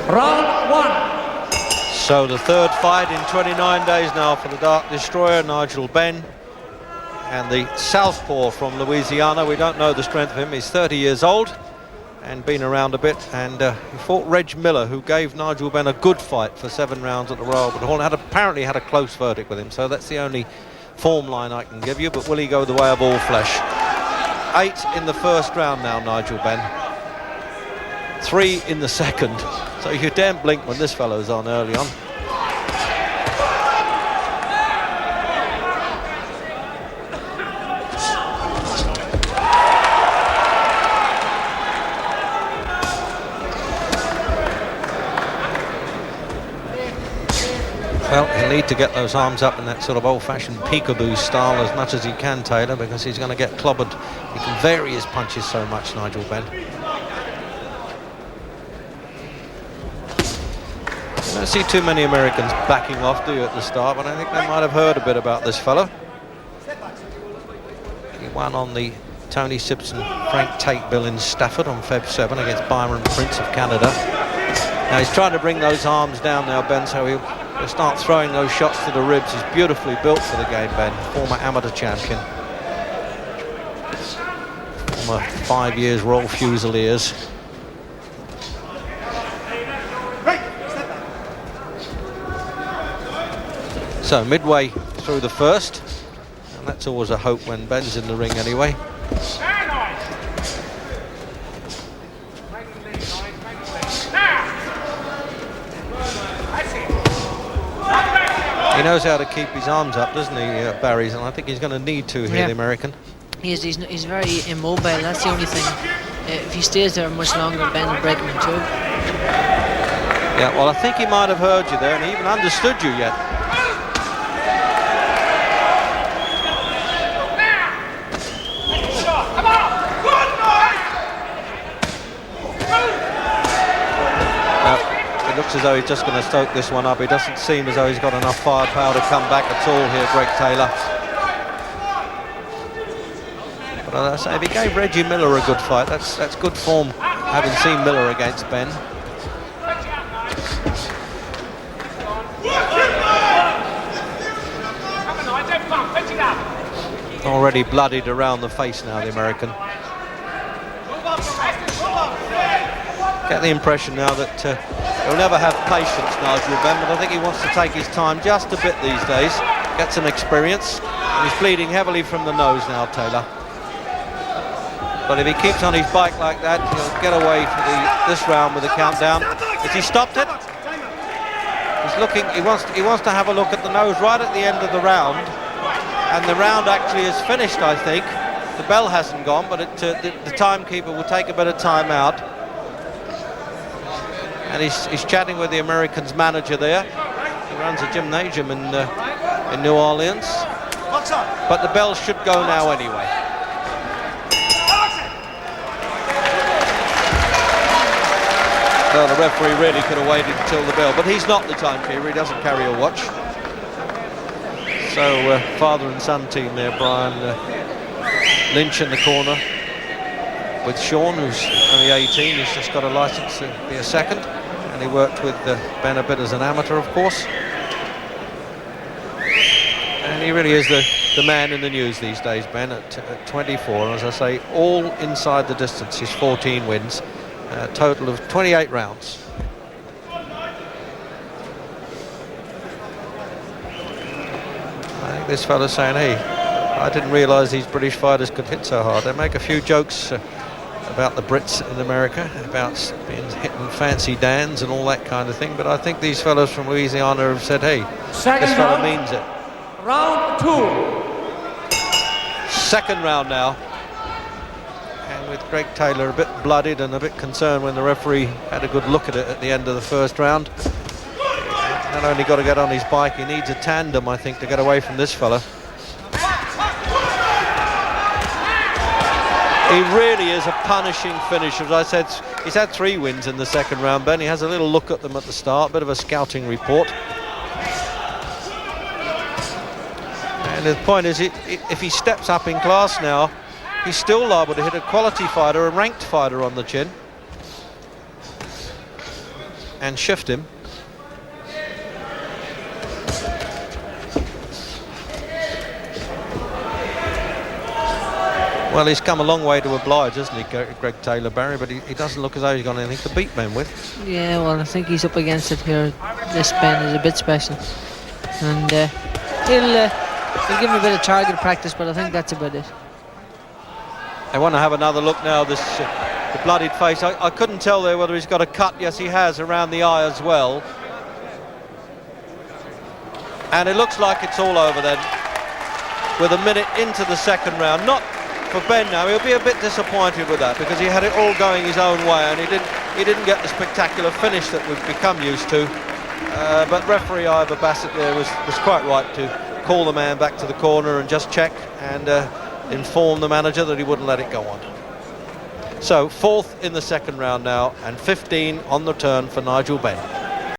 Round 1. So the third fight in 29 days now for the Dark Destroyer, Nigel Benn. And the southpaw from Louisiana, we don't know the strength of him. He's 30 years old and been around a bit. And he fought Reg Miller, who gave Nigel Benn a good fight for 7 rounds at the Royal Albert Hall. Apparently had a close verdict with him, so that's the only form line I can give you. But will he go the way of all flesh? 8 in the first round now, Nigel Benn. 3 in the second. So you daren't blink when this fellow's on early on. Well, he'll need to get those arms up in that sort of old-fashioned peekaboo style as much as he can, Taylor, because he's going to get clobbered. He can vary his punches so much, Nigel Benn. You don't see too many Americans backing off, do you, at the start, but I think they might have heard a bit about this fellow. He won on the Tony Simpson-Frank Tate bill in Stafford on Feb 7 against Byron Prince of Canada. Now he's trying to bring those arms down now, Benn, so he'll start throwing those shots to the ribs. He's beautifully built for the game, Benn, former amateur champion. Former 5 years Royal Fusiliers. So midway through the first, and that's always a hope when Benn's in the ring anyway. He knows how to keep his arms up, doesn't he, Barry's? And I think he's going to need to here, the American. He's very immobile, that's the only thing. If he stays there much longer, Ben will break him in two. Yeah, well, I think he might have heard you there, and he even understood you yet. Looks as though he's just going to stoke this one up. He doesn't seem as though he's got enough firepower to come back at all here, Greg Taylor. But as I say, if he gave Reggie Miller a good fight, that's good form, having seen Miller against Benn. Already bloodied around the face now, the American. Get the impression now that he'll never have patience, Nigel Benn, but I think he wants to take his time just a bit these days, get some experience, and he's bleeding heavily from the nose now, Taylor. But if he keeps on his bike like that, he'll get away for this round with the countdown. Has he stopped it? He's looking. He wants to have a look at the nose right at the end of the round, and the round actually is finished, I think. The bell hasn't gone, but the timekeeper will take a bit of time out. And he's chatting with the American's manager there. He runs a gymnasium in New Orleans. But the bell should go now anyway. Well, the referee really could have waited until the bell, but he's not the timekeeper. He doesn't carry a watch. So father and son team there, Brian Lynch in the corner with Sean, who's only 18. He's just got a license to be a second. And he worked with Benn a bit as an amateur, of course. And he really is the man in the news these days, Benn, at 24. And as I say, all inside the distance. His 14 wins, a total of 28 rounds. I think this fella's saying, hey, I didn't realise these British fighters could hit so hard. They make a few jokes about the Brits in America, about being hitting fancy Dans and all that kind of thing, but I think these fellows from Louisiana have said, hey, this fella means it. Round 2. Second round now, and with Greg Taylor a bit bloodied and a bit concerned when the referee had a good look at it at the end of the first round. Not only got to get on his bike, he needs a tandem, I think, to get away from this fella. He really is a punishing finisher. As I said, he's had 3 wins in the second round, Ben. He has a little look at them at the start, bit of a scouting report. And the point is, if he steps up in class now, he's still liable to hit a quality fighter, a ranked fighter on the chin. and shift him. Well, he's come a long way to oblige, hasn't he, Greg Taylor-Barry, but he doesn't look as though he's got anything to beat Benn with. Yeah, well, I think he's up against it here. This Benn is a bit special, and he'll give him a bit of target practice, but I think that's about it. I want to have another look now, this the bloodied face. I couldn't tell there whether he's got a cut. Yes, he has, around the eye as well. And it looks like it's all over then, with a minute into the second round. Not for Benn now. He'll be a bit disappointed with that, because he had it all going his own way, and he didn't get the spectacular finish that we've become used to. But referee Ivor Bassett there was quite right to call the man back to the corner and just check and inform the manager that he wouldn't let it go on. So 4th in the second round now, and 15 on the turn for Nigel Benn.